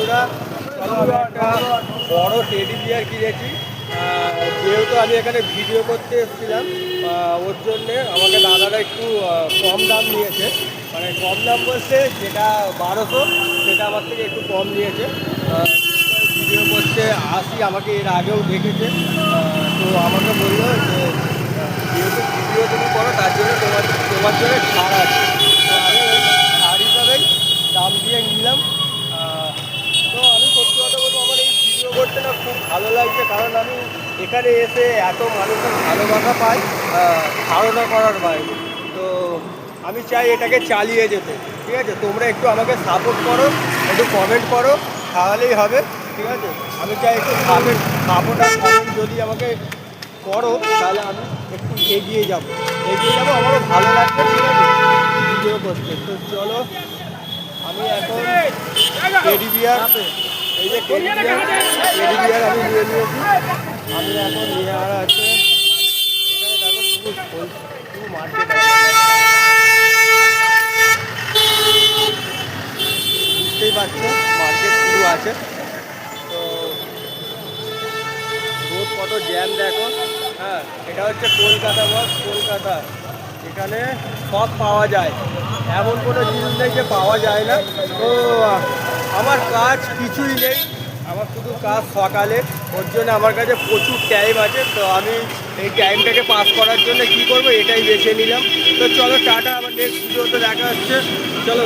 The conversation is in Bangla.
বন্ধুরা, আমি একটা বড় টেডি বিয়ার কিনেছি। যেহেতু আমি এখানে ভিডিও করতে এসেছিলাম, ওর জন্যে আমাকে দাদারা একটু কম দাম নিয়েছে। মানে কম দাম বলতে যেটা 1200 সেটা আমার থেকে একটু কম নিয়েছে। ভিডিও করতে আসি, আমাকে এর আগেও দেখেছে। তো আমাকে বললো যে যেহেতু ভিডিও তুমি করো তার জন্য তোমার জন্য ছাড় আছে। তো আমি ওই ছাড় হিসাবেই দাম দিয়ে নিলাম। তো আমি সত্যি কথা বলবো, আমার এই ভিডিও করতে না খুব ভালো লাগছে, কারণ আমি এখানে এসে এত মানুষের ভালোবাসা পাই ধারণা করার বাইরে। তো আমি চাই এটাকে চালিয়ে যেতে। ঠিক আছে, তোমরা একটু আমাকে সাপোর্ট করো, একটু কমেন্ট করো, তাহলেই হবে। ঠিক আছে, আমি চাই একটু সাপোর্ট আর কমেন্ট যদি আমাকে করো, তাহলে আমি একটু এগিয়ে যাব। আমারও ভালো লাগবে। ঠিক আছে, ভিডিও করতে। তো চলো, আমি এখন টেডি বিয়ার, এই যে টেডি বিয়ার আমি নিয়ে নিয়েছি। আমি এখন নিয়ে আর আছে এখানে, দেখো শুধু মার্কেট বুঝতেই পারছো, মার্কেট শুরু আছে। তো রোড কত জ্যাম দেখো। হ্যাঁ, এটা হচ্ছে কলকাতা বস, কলকাতা। এখানে সব পাওয়া যায়, এমন কোনো জিনিস নেই যে পাওয়া যায় না। তো আমার কাজ কিছুই নেই, আমার শুধু কাজ সকালে, ওর জন্য আমার কাছে প্রচুর টাইম আছে। তো আমি এই টাইমটাকে পাস করার জন্য কি করব, এটাই বেছে নিলাম। তো চলো টাটা, আমার নেক্সট ভিডিওতে দেখা হচ্ছে। চলো।